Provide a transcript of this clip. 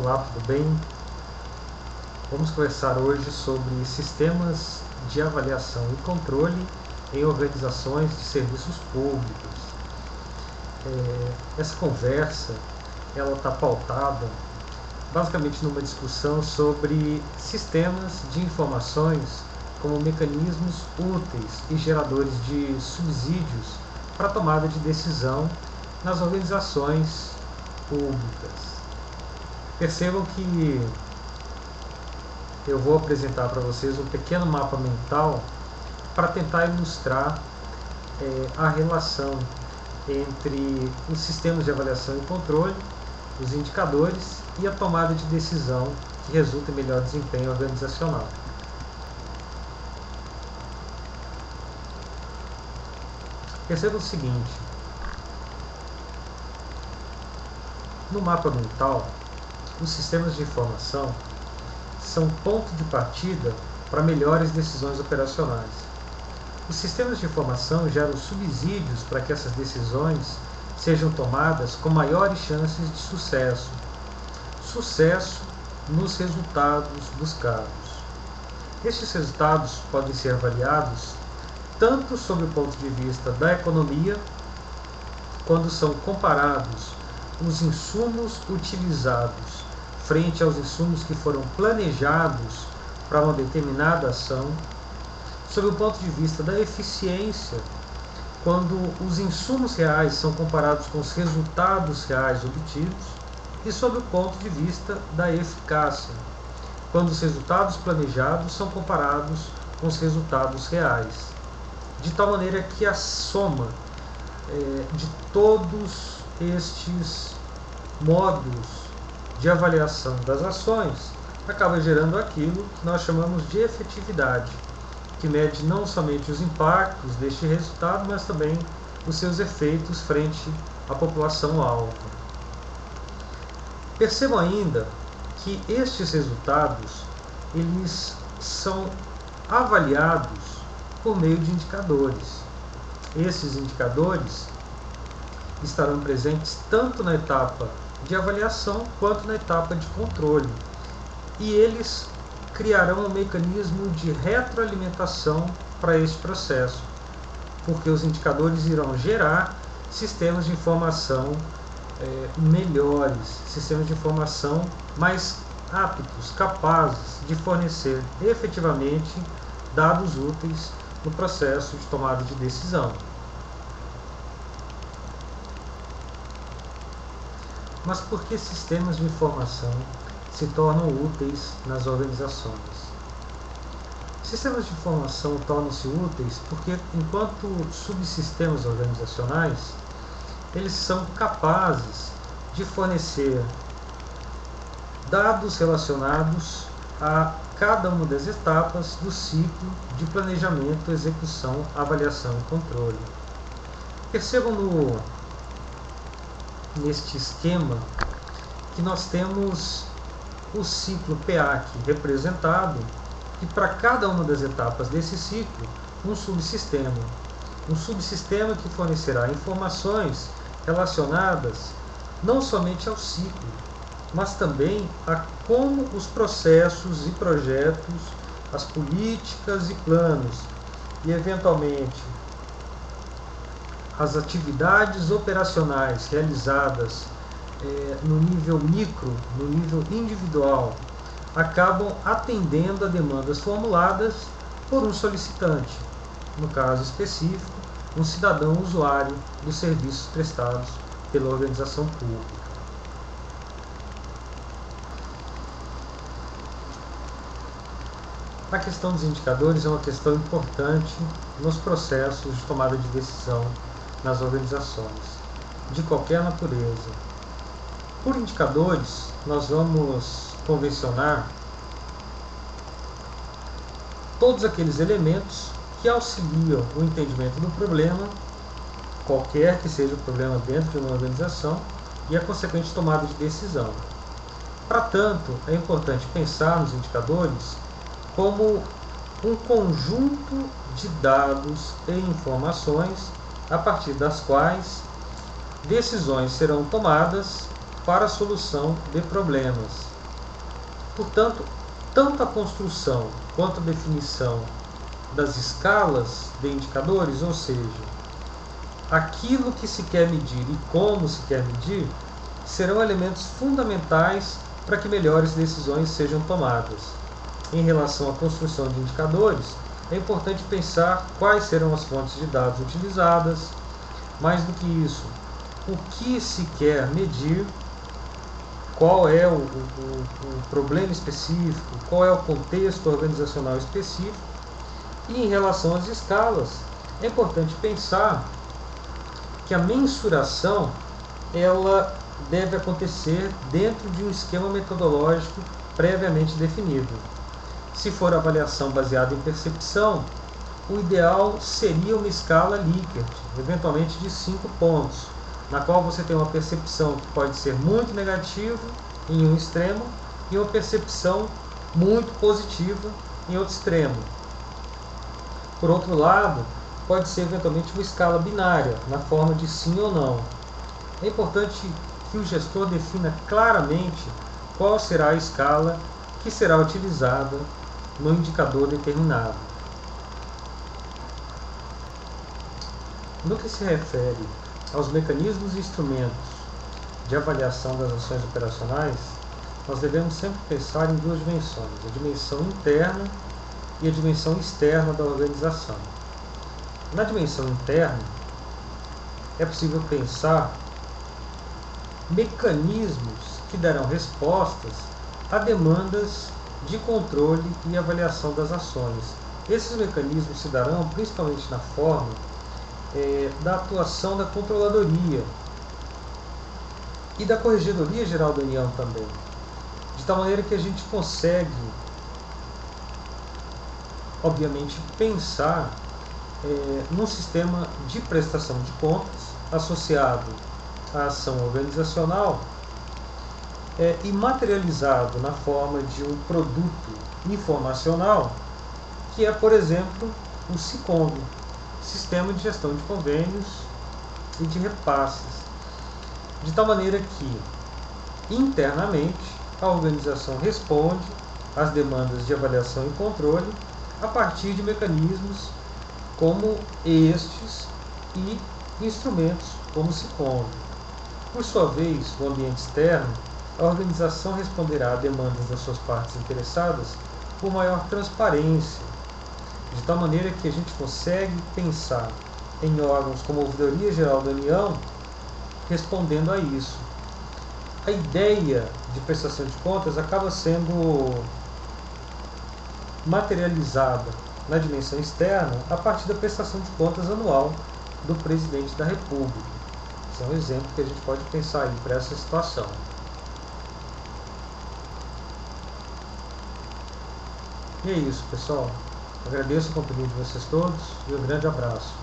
Olá, tudo bem? Vamos conversar hoje sobre sistemas de avaliação e controle em organizações de serviços públicos. Essa conversa está pautada basicamente numa discussão sobre sistemas de informações como mecanismos úteis e geradores de subsídios para a tomada de decisão nas organizações públicas. Percebam que eu vou apresentar para vocês um pequeno mapa mental para tentar ilustrar a relação entre os sistemas de avaliação e controle, os indicadores e a tomada de decisão que resulta em melhor desempenho organizacional. Perceba o seguinte: no mapa mental, os sistemas de informação são ponto de partida para melhores decisões operacionais. Os sistemas de informação geram subsídios para que essas decisões sejam tomadas com maiores chances de sucesso. Sucesso nos resultados buscados. Estes resultados podem ser avaliados tanto sob o ponto de vista da economia, quando são comparados os insumos utilizados frente aos insumos que foram planejados para uma determinada ação, sob o ponto de vista da eficiência, quando os insumos reais são comparados com os resultados reais obtidos, e sob o ponto de vista da eficácia, quando os resultados planejados são comparados com os resultados reais, de tal maneira que a soma de todos estes modos de avaliação das ações acaba gerando aquilo que nós chamamos de efetividade, que mede não somente os impactos deste resultado, mas também os seus efeitos frente à população-alvo. Percebam ainda que estes resultados eles são avaliados por meio de indicadores. Esses indicadores estarão presentes tanto na etapa de avaliação quanto na etapa de controle, e eles criarão um mecanismo de retroalimentação para este processo, porque os indicadores irão gerar sistemas de informação melhores, sistemas de informação mais aptos, capazes de fornecer efetivamente dados úteis no processo de tomada de decisão. Mas por que sistemas de informação se tornam úteis nas organizações? Sistemas de informação tornam-se úteis porque, enquanto subsistemas organizacionais, eles são capazes de fornecer dados relacionados a cada uma das etapas do ciclo de planejamento, execução, avaliação e controle. Percebam neste esquema que nós temos o ciclo PEAC representado e para cada uma das etapas desse ciclo um subsistema que fornecerá informações relacionadas não somente ao ciclo, mas também a como os processos e projetos, as políticas e planos e eventualmente as atividades operacionais realizadas no nível micro, no nível individual, acabam atendendo a demandas formuladas por um solicitante, no caso específico, um cidadão usuário dos serviços prestados pela organização pública. A questão dos indicadores é uma questão importante nos processos de tomada de decisão nas organizações, de qualquer natureza. Por indicadores, nós vamos convencionar todos aqueles elementos que auxiliam o entendimento do problema, qualquer que seja o problema dentro de uma organização, e a consequente tomada de decisão. Para tanto, é importante pensar nos indicadores como um conjunto de dados e informações a partir das quais decisões serão tomadas para a solução de problemas, Portanto, tanto a construção quanto a definição das escalas de indicadores, ou seja, aquilo que se quer medir e como se quer medir, serão elementos fundamentais para que melhores decisões sejam tomadas. Em relação à construção de indicadores, é importante pensar quais serão as fontes de dados utilizadas. Mais do que isso, o que se quer medir, qual é o problema específico, qual é o contexto organizacional específico. E em relação às escalas, é importante pensar que a mensuração ela deve acontecer dentro de um esquema metodológico previamente definido. Se for avaliação baseada em percepção, o ideal seria uma escala Likert, eventualmente de 5 pontos, na qual você tem uma percepção que pode ser muito negativa em um extremo e uma percepção muito positiva em outro extremo. Por outro lado, pode ser eventualmente uma escala binária, na forma de sim ou não. É importante que o gestor defina claramente qual será a escala que será utilizada no indicador determinado. No que se refere aos mecanismos e instrumentos de avaliação das ações operacionais, nós devemos sempre pensar em duas dimensões, a dimensão interna e a dimensão externa da organização. Na dimensão interna, é possível pensar mecanismos que darão respostas a demandas de controle e avaliação das ações. Esses mecanismos se darão principalmente na forma da atuação da controladoria e da Corregedoria Geral da União também, de tal maneira que a gente consegue, obviamente, pensar num sistema de prestação de contas associado à ação organizacional e materializado na forma de um produto informacional, que é, por exemplo, o SICOM, Sistema de Gestão de Convênios e de Repasses, de tal maneira que, internamente, a organização responde às demandas de avaliação e controle a partir de mecanismos como estes e instrumentos como o SICOM. Por sua vez, no ambiente externo, a organização responderá a demandas das suas partes interessadas por maior transparência, de tal maneira que a gente consegue pensar em órgãos como a Ouvidoria Geral da União respondendo a isso. A ideia de prestação de contas acaba sendo materializada na dimensão externa a partir da prestação de contas anual do Presidente da República. Esse é um exemplo que a gente pode pensar aí para essa situação. E é isso, pessoal. Agradeço a companhia de vocês todos e um grande abraço.